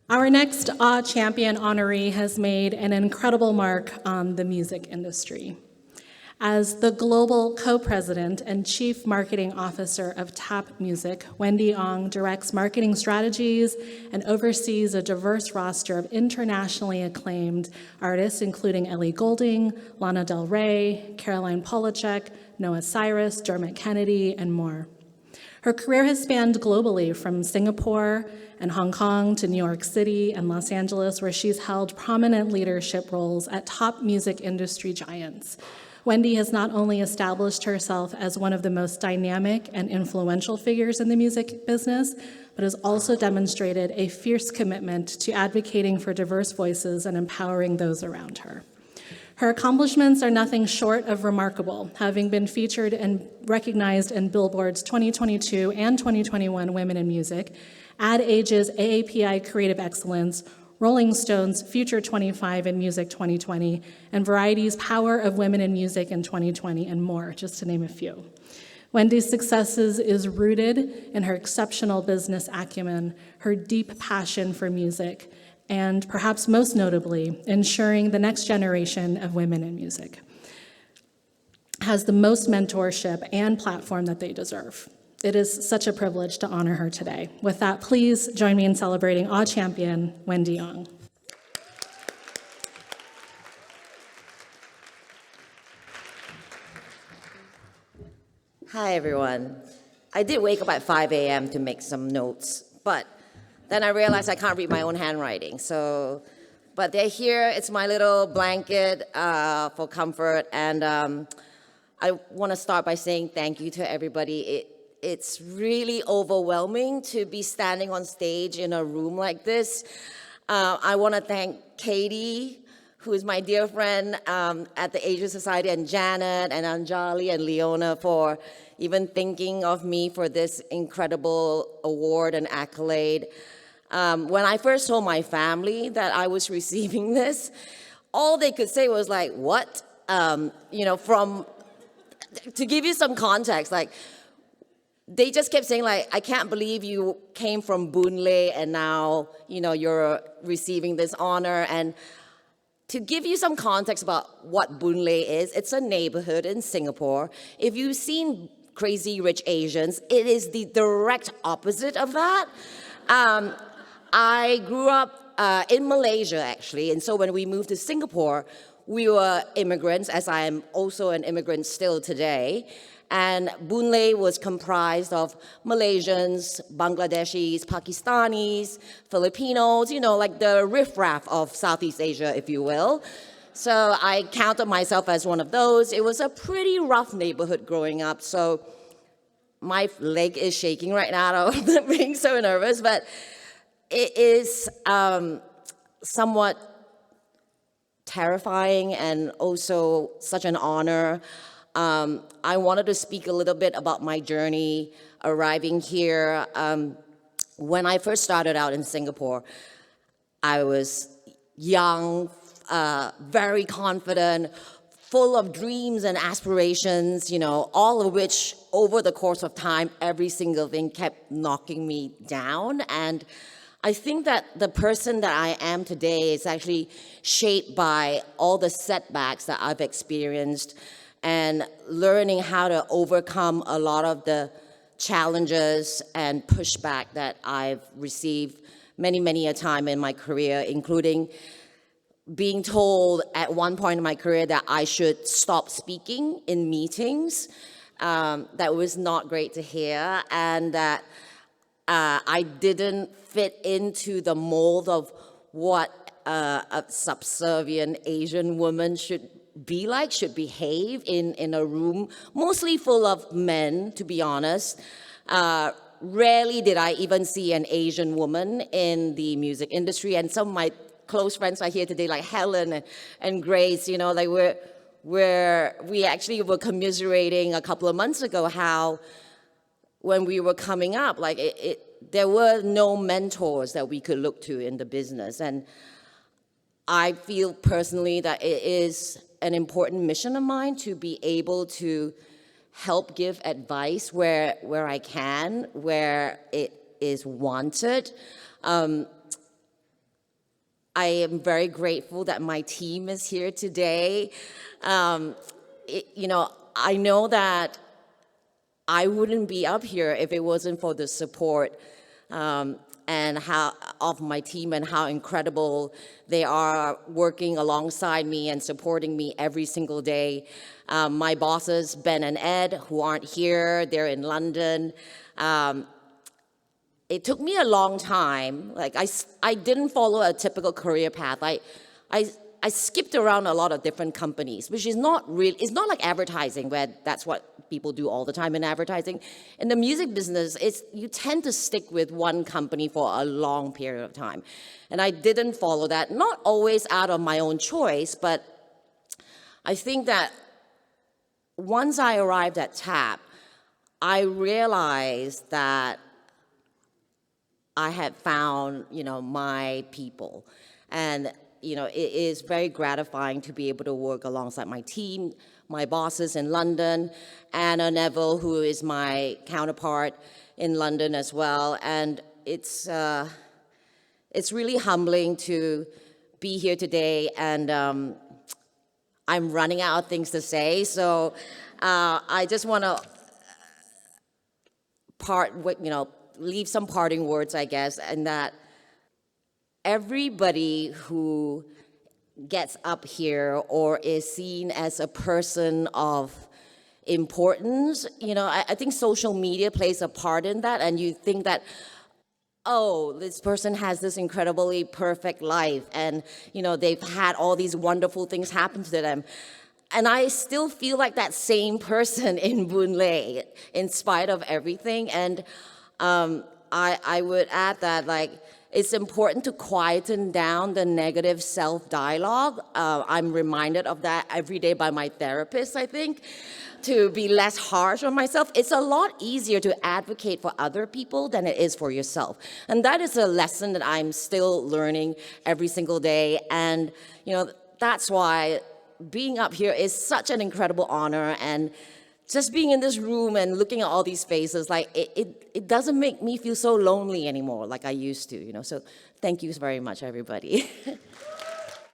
Our next Champion honoree has made an incredible mark on the music industry. As the global co-president and chief marketing officer of TaP Music, Wendy Ong directs marketing strategies and oversees a diverse roster of internationally acclaimed artists, including Ellie Goulding, Lana Del Rey, Caroline Polachek, Noah Cyrus, Dermot Kennedy, and more. Her career has spanned globally from Singapore and Hong Kong to New York City and Los Angeles, where she's held prominent leadership roles at top music industry giants. Wendy has not only established herself as one of the most dynamic and influential figures in the music business, but has also demonstrated a fierce commitment to advocating for diverse voices and empowering those around her. Her accomplishments are nothing short of remarkable, having been featured and recognized in Billboard's 2022 and 2021 Women in Music, Ad Age's AAPI Creative Excellence, Rolling Stone's Future 25 in Music 2020, and Variety's Power of Women in Music in 2020, and more, just to name a few. Wendy's successes is rooted in her exceptional business acumen, her deep passion for music, and perhaps most notably, ensuring the next generation of women in music has the most mentorship and platform that they deserve. It is such a privilege to honor her today. With that, please join me in celebrating our champion, Wendy Ong. Hi, everyone. I did wake up at 5 a.m. to make some notes, but then I realized I can't read my own handwriting. But they're here. It's my little blanket for comfort. And I want to start by saying thank you to everybody. It's really overwhelming to be standing on stage in a room like this. I want to thank Katie, who is my dear friend at the Asian Society, and Janet, and Anjali, and Leona for even thinking of me for this incredible award and accolade. When I first told my family that I was receiving this, all they could say was like, what? To give you some context, like, they just kept saying, like, I can't believe you came from Boon Lay and now, you're receiving this honor. And to give you some context about what Boon Lay is, it's a neighborhood in Singapore. If you've seen Crazy Rich Asians, it is the direct opposite of that. I grew up in Malaysia, actually, and so when we moved to Singapore, we were immigrants, as I am also an immigrant still today. And Boon Lay was comprised of Malaysians, Bangladeshis, Pakistanis, Filipinos, like the riffraff of Southeast Asia, if you will. So I counted myself as one of those. It was a pretty rough neighborhood growing up, so my leg is shaking right now of being so nervous, but it is somewhat terrifying and also such an honor. I wanted to speak a little bit about my journey arriving here. When I first started out in Singapore, I was young, very confident, full of dreams and aspirations, all of which over the course of time, every single thing kept knocking me down. And I think that the person that I am today is actually shaped by all the setbacks that I've experienced and learning how to overcome a lot of the challenges and pushback that I've received many a time in my career, including being told at one point in my career that I should stop speaking in meetings. That was not great to hear, and that I didn't fit into the mold of what a subservient Asian woman should be like, should behave in a room mostly full of men, to be honest. Rarely did I even see an Asian woman in the music industry, and some of my close friends are here today, like Helen and Grace, like we actually were commiserating a couple of months ago how when we were coming up, like there were no mentors that we could look to in the business. And I feel personally that it is an important mission of mine to be able to help give advice where I can, where it is wanted. I am very grateful that my team is here today. I know that I wouldn't be up here if it wasn't for the support and how of my team and how incredible they are working alongside me and supporting me every single day. My bosses, Ben and Ed, who aren't here, they're in London. It took me a long time. Like I didn't follow a typical career path. I skipped around a lot of different companies, which is not really, it's not like advertising where that's what people do all the time in advertising. In the music business, you tend to stick with one company for a long period of time. And I didn't follow that, not always out of my own choice, but I think that once I arrived at TaP, I realized that I had found, my people. And, it is very gratifying to be able to work alongside my team, my bosses in London, Anna Neville, who is my counterpart in London as well. And it's really humbling to be here today, and I'm running out of things to say. So I just want to leave some parting words, I guess, and that everybody who gets up here or is seen as a person of importance, I think social media plays a part in that, and you think that, oh, this person has this incredibly perfect life, and, they've had all these wonderful things happen to them. And I still feel like that same person in Boon Lay, in spite of everything. And I would add that, it's important to quieten down the negative self-dialogue. I'm reminded of that every day by my therapist, I think, to be less harsh on myself. It's a lot easier to advocate for other people than it is for yourself. And that is a lesson that I'm still learning every single day. And, that's why being up here is such an incredible honor, and just being in this room and looking at all these faces, it doesn't make me feel so lonely anymore like I used to, So thank you very much, everybody.